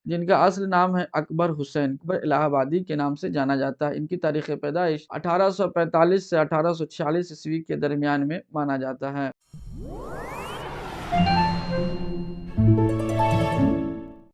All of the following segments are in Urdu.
جن کا اصل نام ہے اکبر حسین اکبر الہ آبادی کے نام سے جانا جاتا ہے۔ ان کی تاریخ پیدائش 1845 سے 1846 عیسوی کے درمیان میں مانا جاتا ہے۔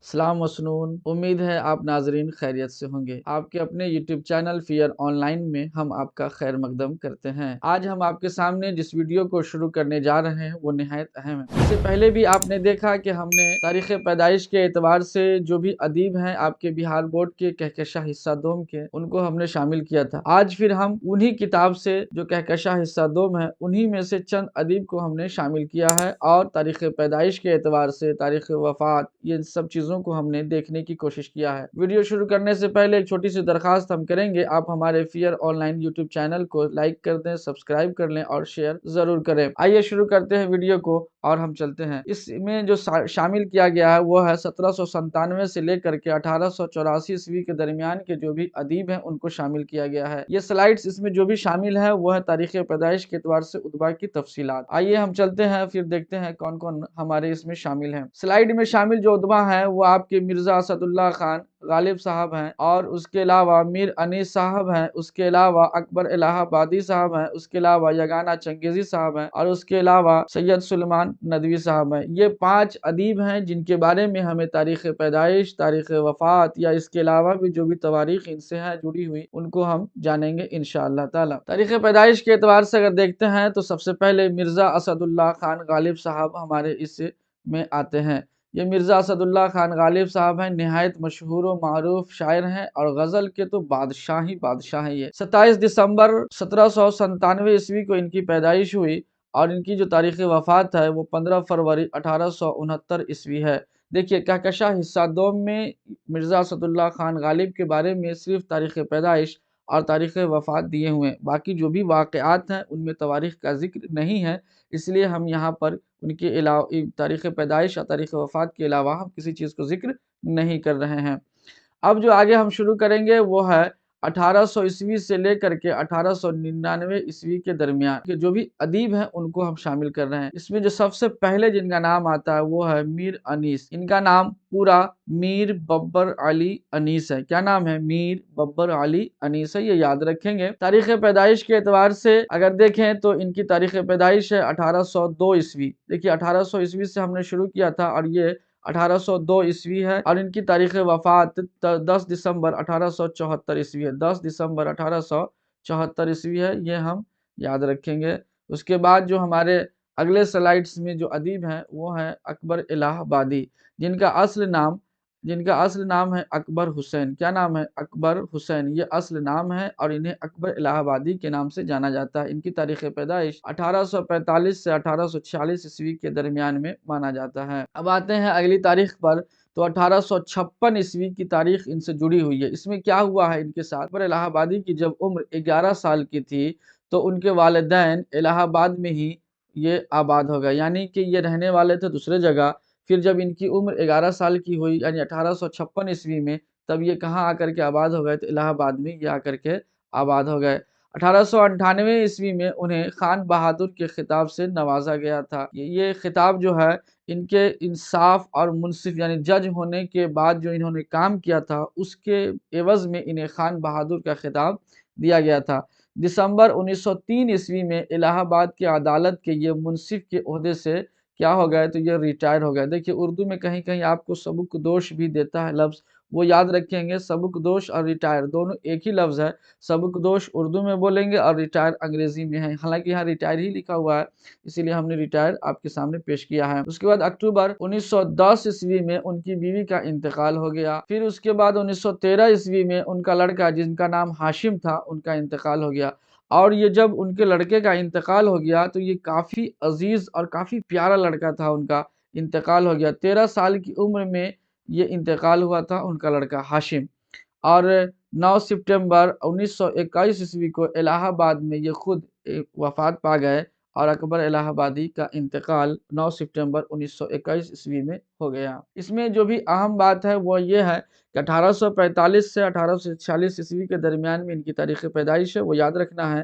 سلام مسنون، امید ہے آپ ناظرین خیریت سے ہوں گے۔ آپ کے اپنے YouTube channel fair online میں ہم آپ کا خیر مقدم کرتے ہیں۔ آج ہم آپ کے سامنے جس ویڈیو کو شروع کرنے جا رہے ہیں وہ نہایت اہم ہے۔ اس سے پہلے بھی آپ نے دیکھا کہ ہم نے تاریخ پیدائش کے اعتبار سے جو بھی ادیب ہیں آپ کے بہار بورڈ کے کہکشاں حصہ دوم کے، ان کو ہم نے شامل کیا تھا۔ آج پھر ہم انہی کتاب سے جو کہکشاں حصہ دوم ہے انہی میں سے چند ادیب کو ہم نے شامل کیا ہے، اور تاریخ پیدائش کے اعتبار سے تاریخ وفات یہ سب چیزوں کو ہم نے دیکھنے کی کوشش کیا ہے۔ ویڈیو شروع کرنے سے پہلے ایک چھوٹی سی درخواست ہم کریں گے، آپ ہمارے fair online YouTube channel کو لائک کر دیں، سبسکرائب کر لیں اور شیئر ضرور کریں۔ آئیے شروع کرتے ہیں ویڈیو کو اور ہم چلتے ہیں۔ اس میں جو شامل کیا گیا ہے وہ ہے 1797 سے لے کر کے 1884 عیسوی کے درمیان کے جو بھی ادیب ہیں ان کو شامل کیا گیا ہے۔ یہ سلائیڈز اس میں جو بھی شامل ہے وہ ہے تاریخ پیدائش کے اعتبار سے ادبا کی تفصیلات۔ آئیے ہم چلتے ہیں پھر دیکھتے ہیں کون کون ہمارے اس میں شامل ہیں۔ سلائیڈ میں شامل جو ادبا ہیں وہ آپ کے مرزا اسد اللہ خان غالب صاحب ہیں، اور اس کے علاوہ میر انیس صاحب ہیں، اس کے علاوہ اکبر الہ آبادی صاحب ہیں، اس کے علاوہ یگانہ چنگیزی صاحب ہیں، اور اس کے علاوہ سید سلیمان ندوی صاحب ہیں۔ یہ 5 ادیب ہیں جن کے بارے میں ہمیں تاریخ پیدائش، تاریخ وفات یا اس کے علاوہ بھی جو بھی تواریخ ان سے ہیں جڑی ہوئی ان کو ہم جانیں گے انشاءاللہ تعالی۔ تاریخ پیدائش کے اعتبار سے اگر دیکھتے ہیں تو سب سے پہلے مرزا اسد اللہ خان غالب صاحب ہمارے اس میں آتے ہیں۔ یہ مرزا اسد اللہ خان غالب صاحب ہیں، نہایت مشہور و معروف شاعر ہیں اور غزل کے تو بادشاہ ہیں۔ یہ 27 دسمبر 1797 عیسوی کو ان کی پیدائش ہوئی، اور ان کی جو تاریخ وفات ہے وہ 15 فروری 1869 عیسوی ہے۔ دیکھیے کہکشاں حصہ دوم میں مرزا اسد اللہ خان غالب کے بارے میں صرف تاریخ پیدائش اور تاریخ وفات دیے ہوئے ہیں، باقی جو بھی واقعات ہیں ان میں تواریخ کا ذکر نہیں ہے، اس لیے ہم یہاں پر ان کے علاوہ تاریخ پیدائش اور تاریخ وفات کے علاوہ ہم کسی چیز کو ذکر نہیں کر رہے ہیں۔ اب جو آگے ہم شروع کریں گے وہ ہے 1800 عیسوی سے لے کر کے 1899 عیسوی کے درمیان کے جو بھی ادیب ہیں ان کو ہم شامل کر رہے ہیں۔ اس میں جو سب سے پہلے جن کا نام آتا ہے وہ ہے میر انیس۔ ان کا نام پورا میر ببر علی انیس ہے۔ کیا نام ہے؟ میر ببر علی انیس ہے، یہ یاد رکھیں گے۔ تاریخ پیدائش کے اعتبار سے اگر دیکھیں تو ان کی تاریخ پیدائش ہے 1802 عیسوی۔ دیکھیے 1800 عیسوی سے ہم نے شروع کیا تھا اور یہ 1802 عیسوی ہے، اور ان کی تاریخ وفات 10 دسمبر 1874 عیسوی ہے۔ 10 دسمبر 1874 عیسوی ہے، یہ ہم یاد رکھیں گے۔ اس کے بعد جو ہمارے اگلے سلائیڈز میں جو ادیب ہیں وہ ہیں اکبر الہ آبادی، جن کا اصل نام ہے اکبر حسین۔ کیا نام ہے؟ اکبر حسین، یہ اصل نام ہے، اور انہیں اکبر الہ آبادی کے نام سے جانا جاتا ہے۔ ان کی تاریخ پیدائش 1845 سے 1846 عیسوی کے درمیان میں مانا جاتا ہے۔ اب آتے ہیں اگلی تاریخ پر، تو 1856 عیسوی کی تاریخ ان سے جڑی ہوئی ہے۔ اس میں کیا ہوا ہے ان کے ساتھ؟ اکبر الہ آبادی کی جب عمر 11 سال کی تھی تو ان کے والدین الہ آباد میں ہی یہ آباد ہو گئے، یعنی کہ یہ رہنے والے تھے دوسرے جگہ۔ پھر جب ان کی عمر 11 سال کی ہوئی یعنی 1856 عیسوی میں، تب یہ کہاں آ کر کے آباد ہو گئے؟ تو الہ آباد میں یہ آ کر کے آباد ہو گئے۔ 1898 عیسوی میں انہیں خان بہادر کے خطاب سے نوازا گیا تھا۔ یہ خطاب جو ہے ان کے انصاف اور منصف یعنی جج ہونے کے بعد جو انہوں نے کام کیا تھا اس کے عوض میں انہیں خان بہادر کا خطاب دیا گیا تھا۔ دسمبر 1903 عیسوی میں الہ آباد کی عدالت کے یہ منصف کے عہدے سے کیا ہو گئے؟ تو یہ ریٹائر ہو گئے۔ دیکھیے اردو میں کہیں کہیں آپ کو سبک دوش بھی دیتا ہے لفظ، وہ یاد رکھیں گے۔ سبک دوش اور ریٹائر دونوں ایک ہی لفظ ہے۔ سبک دوش اردو میں بولیں گے اور ریٹائر انگریزی میں ہے، حالانکہ یہاں ریٹائر ہی لکھا ہوا ہے، اسی لیے ہم نے ریٹائر آپ کے سامنے پیش کیا ہے۔ اس کے بعد اکتوبر 1910 عیسوی میں ان کی بیوی کا انتقال ہو گیا۔ پھر اس کے بعد 1913 عیسوی میں ان کا لڑکا جن کا نام ہاشم تھا ان کا انتقال ہو گیا، اور یہ جب ان کے لڑکے کا انتقال ہو گیا تو یہ کافی عزیز اور کافی پیارا لڑکا تھا، ان کا انتقال ہو گیا۔ 13 سال کی عمر میں یہ انتقال ہوا تھا ان کا لڑکا ہاشم، اور 9 ستمبر 1921 عیسوی کو الہ آباد میں یہ خود وفات پا گئے، اور اکبر الہ آبادی کا انتقال 9 ستمبر 1921 عیسوی میں ہو گیا۔ اس میں جو بھی اہم بات ہے وہ یہ ہے کہ 1845 سے 1846 عیسوی کے درمیان میں ان کی تاریخ پیدائش ہے، وہ یاد رکھنا ہے۔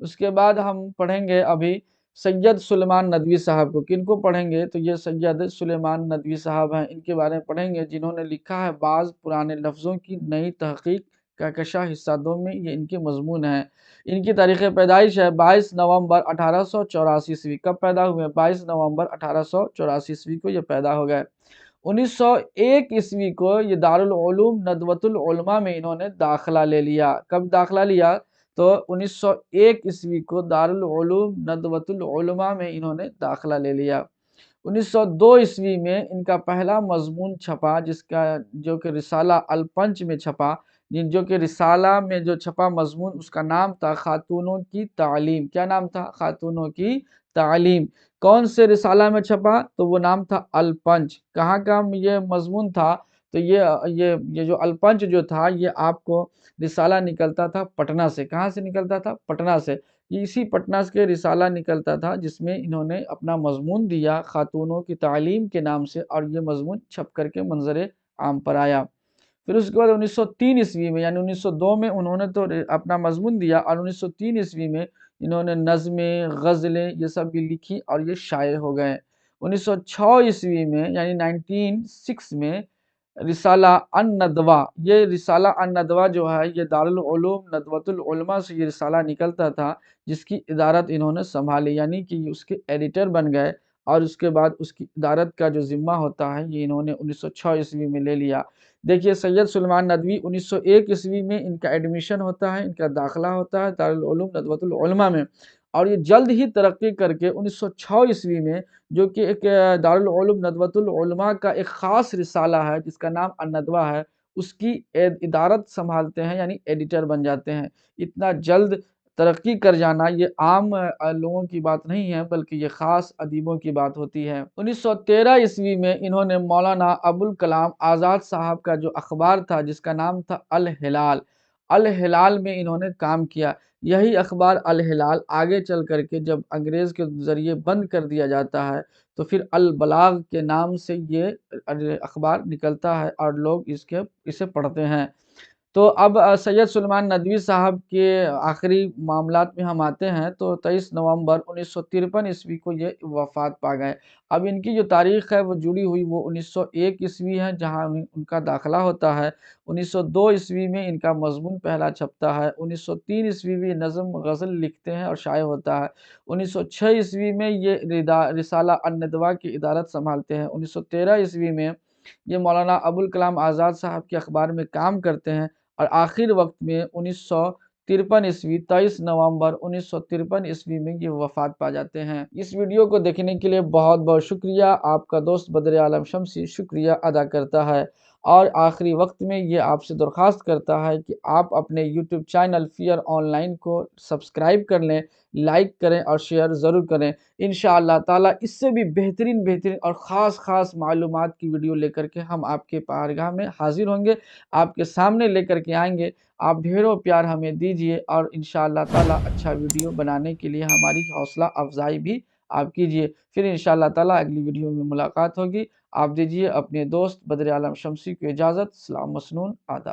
اس کے بعد ہم پڑھیں گے ابھی سید سلیمان ندوی صاحب کو۔ کن کو پڑھیں گے؟ تو یہ سید سلیمان ندوی صاحب ہیں، ان کے بارے میں پڑھیں گے، جنہوں نے لکھا ہے بعض پرانے لفظوں کی نئی تحقیق کہکشاں حصہ دو میں، یہ ان کے مضمون ہیں۔ ان کی تاریخ پیدائش ہے 22 نومبر 1884 ء۔ کب پیدا ہوئے؟ 22 نومبر 1884 ء کو یہ پیدا ہو گئے۔ 1901 ء کو یہ دارالعلوم ندوۃ العلماء میں انہوں نے داخلہ لے لیا۔ کب داخلہ لیا؟ تو 1901 ء کو دارالعلوم ندوۃ العلماء میں انہوں نے داخلہ لے لیا۔ 1902 ء میں ان کا پہلا مضمون چھپا، جو کہ رسالہ الپنچ میں چھپا، جو کہ رسالہ میں جو چھپا مضمون اس کا نام تھا خاتونوں کی تعلیم۔ کیا نام تھا؟ خاتونوں کی تعلیم۔ کون سے رسالہ میں چھپا؟ تو وہ نام تھا الپنچ۔ کہاں کا یہ مضمون تھا؟ تو یہ جو الپنچ جو تھا یہ آپ کو رسالہ نکلتا تھا پٹنہ سے۔ کہاں سے نکلتا تھا؟ پٹنہ سے۔ اسی پٹنہ کے رسالہ نکلتا تھا جس میں انہوں نے اپنا مضمون دیا خاتونوں کی تعلیم کے نام سے، اور یہ مضمون چھپ کر کے منظر عام پر آیا۔ پھر اس کے بعد 1903 ء میں، یعنی 1902 میں انہوں نے تو اپنا مضمون دیا، اور 1903 ء میں انہوں نے نظمیں، غزلیں یہ سب بھی لکھی اور یہ شائع ہو گئے۔ 1906 ء میں یعنی 1906 میں رسالہ الندوہ، یہ رسالہ الندوہ جو ہے یہ دارالعلوم ندوۃ العلماء سے یہ رسالہ نکلتا تھا، جس کی ادارت انہوں نے سنبھالی، یعنی کہ اس کے ایڈیٹر بن گئے، اور اس کے بعد اس کی ادارت کا جو ذمہ ہوتا ہے یہ انہوں نے 1906 ء میں لے لیا۔ دیکھیے سید سلیمان ندوی 1901 ء میں ان کا ایڈمیشن ہوتا ہے، ان کا داخلہ ہوتا ہے دارالعلوم ندوۃ العلماء میں، اور یہ جلد ہی ترقی کر کے 1906 ء میں، جو کہ ایک دارالعلوم ندوۃ العلماء کا ایک خاص رسالہ ہے جس کا نام الندوہ ہے، اس کی ادارت سنبھالتے ہیں، یعنی ایڈیٹر بن جاتے ہیں۔ اتنا جلد ترقی کر جانا یہ عام لوگوں کی بات نہیں ہے، بلکہ یہ خاص ادیبوں کی بات ہوتی ہے۔ 1913 ء میں انہوں نے مولانا ابوالکلام آزاد صاحب کا جو اخبار تھا جس کا نام تھا الہلال، الہلال میں انہوں نے کام کیا۔ یہی اخبار الہلال آگے چل کر کے جب انگریز کے ذریعے بند کر دیا جاتا ہے تو پھر البلاغ کے نام سے یہ اخبار نکلتا ہے، اور لوگ اسے پڑھتے ہیں۔ تو اب سید سلیمان ندوی صاحب کے آخری معاملات میں ہم آتے ہیں، تو 23 نومبر 1953 ء کو یہ وفات پا گئے۔ اب ان کی جو تاریخ ہے وہ جڑی ہوئی وہ 1901 ہے، جہاں ان کا داخلہ ہوتا ہے۔ 1902 میں ان کا مضمون پہلا چھپتا ہے۔ 1903 میں نظم غزل لکھتے ہیں اور شائع ہوتا ہے۔ 1906 میں یہ رسالہ الندوہ کی ادارت سنبھالتے ہیں۔ 1913 میں یہ مولانا ابوالکلام آزاد صاحب کے اخبار میں کام کرتے ہیں، اور آخر وقت میں 23 نومبر 1953 میں یہ وفات پا جاتے ہیں۔ اس ویڈیو کو دیکھنے کے لیے بہت بہت شکریہ۔ آپ کا دوست بدر عالم شمسی شکریہ ادا کرتا ہے، اور آخری وقت میں یہ آپ سے درخواست کرتا ہے کہ آپ اپنے YouTube channel fair online کو سبسکرائب کر لیں، لائک کریں اور شیئر ضرور کریں۔ انشاءاللہ تعالی اس سے بھی بہترین اور خاص معلومات کی ویڈیو لے کر کے ہم آپ کے بارگاہ میں حاضر ہوں گے، آپ کے سامنے لے کر کے آئیں گے۔ آپ ڈھیروں پیار ہمیں دیجئے، اور انشاءاللہ تعالی اچھا ویڈیو بنانے کے لیے ہماری حوصلہ افزائی بھی آپ کیجئے۔ پھر انشاءاللہ تعالی اگلی ویڈیو میں ملاقات ہوگی۔ آپ دیجئے اپنے دوست بدر عالم شمسی کو اجازت۔ سلام مسنون، آداب۔